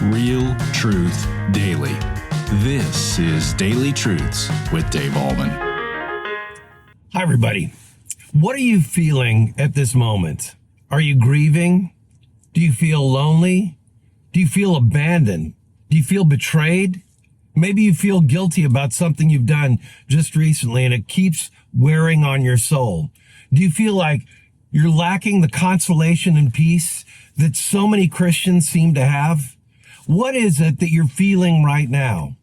Real truth daily. This is Daily Truths with Dave Ahlman. Hi, everybody. What are you feeling at this moment? Are you grieving? Do you feel lonely? Do you feel abandoned? Do you feel betrayed? Maybe you feel guilty about something you've done just recently and it keeps wearing on your soul. Do you feel like you're lacking the consolation and peace that so many Christians seem to have? What is it that you're feeling right now?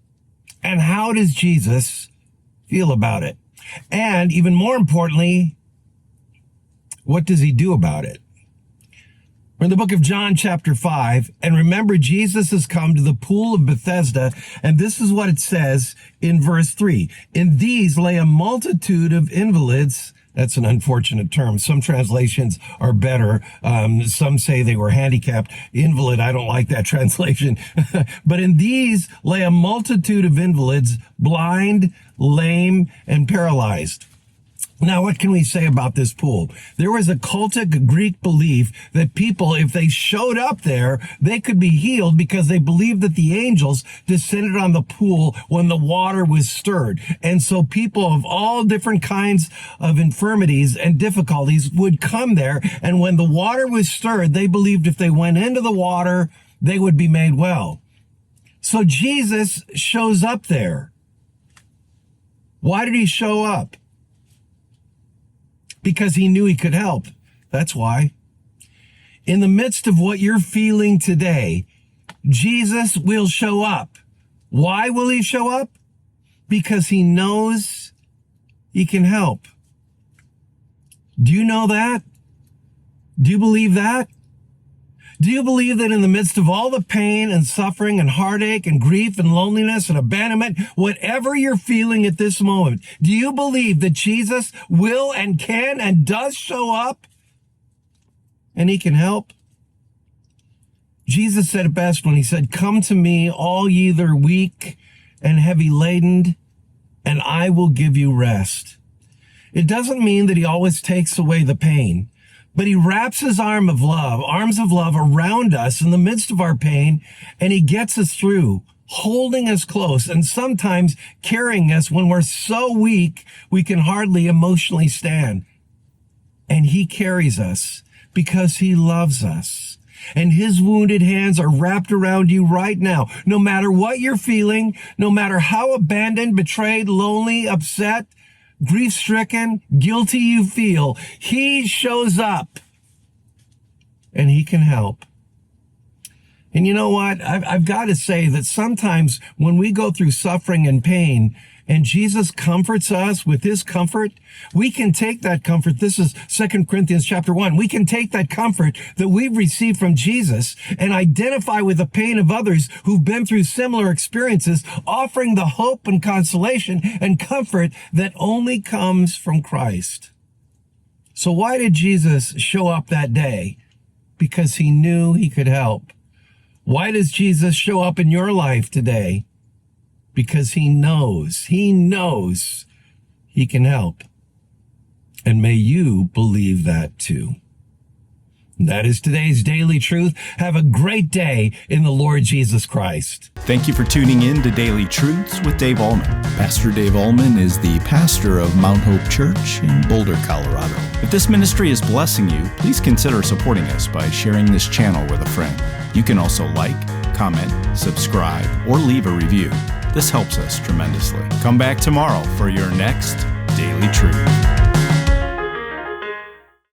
And how does Jesus feel about it? And even more importantly, what does he do about it? We're in the book of John chapter 5, and remember, Jesus has come to the pool of Bethesda, and this is what it says in verse 3. In these lay a multitude of invalids. That's an unfortunate term. Some translations are better. Some say they were handicapped. Invalid, I don't like that translation. But in these lay a multitude of invalids, blind, lame, and paralyzed. Now, what can we say about this pool? There was a cultic Greek belief that people, if they showed up there, they could be healed because they believed that the angels descended on the pool when the water was stirred. And so people of all different kinds of infirmities and difficulties would come there. And when the water was stirred, they believed if they went into the water, they would be made well. So Jesus shows up there. Why did he show up? Because he knew he could help. That's why. In the midst of what you're feeling today, Jesus will show up. Why will he show up? Because he knows he can help. Do you know that? Do you believe that? Do you believe that in the midst of all the pain and suffering and heartache and grief and loneliness and abandonment, whatever you're feeling at this moment, do you believe that Jesus will and can and does show up and he can help? Jesus said it best when he said, "Come to me, all ye that are weak and heavy laden, and I will give you rest." It doesn't mean that he always takes away the pain. But he wraps his arms of love around us in the midst of our pain, and he gets us through, holding us close and sometimes carrying us when we're so weak we can hardly emotionally stand. And he carries us because he loves us. And his wounded hands are wrapped around you right now. No matter what you're feeling, no matter how abandoned, betrayed, lonely, upset, grief-stricken, guilty you feel, he shows up and he can help. And you know what? I've got to say that sometimes when we go through suffering and pain and Jesus comforts us with his comfort, we can take that comfort. This is 2 Corinthians chapter 1. We can take that comfort that we've received from Jesus and identify with the pain of others who've been through similar experiences, offering the hope and consolation and comfort that only comes from Christ. So why did Jesus show up that day? Because he knew he could help. Why does Jesus show up in your life today? Because he knows he can help. And may you believe that too. That is today's Daily Truth. Have a great day in the Lord Jesus Christ. Thank you for tuning in to Daily Truths with Dave Ahlman. Pastor Dave Ahlman is the pastor of Mount Hope Church in Boulder, Colorado. If this ministry is blessing you, please consider supporting us by sharing this channel with a friend. You can also like, comment, subscribe, or leave a review. This helps us tremendously. Come back tomorrow for your next Daily Truth.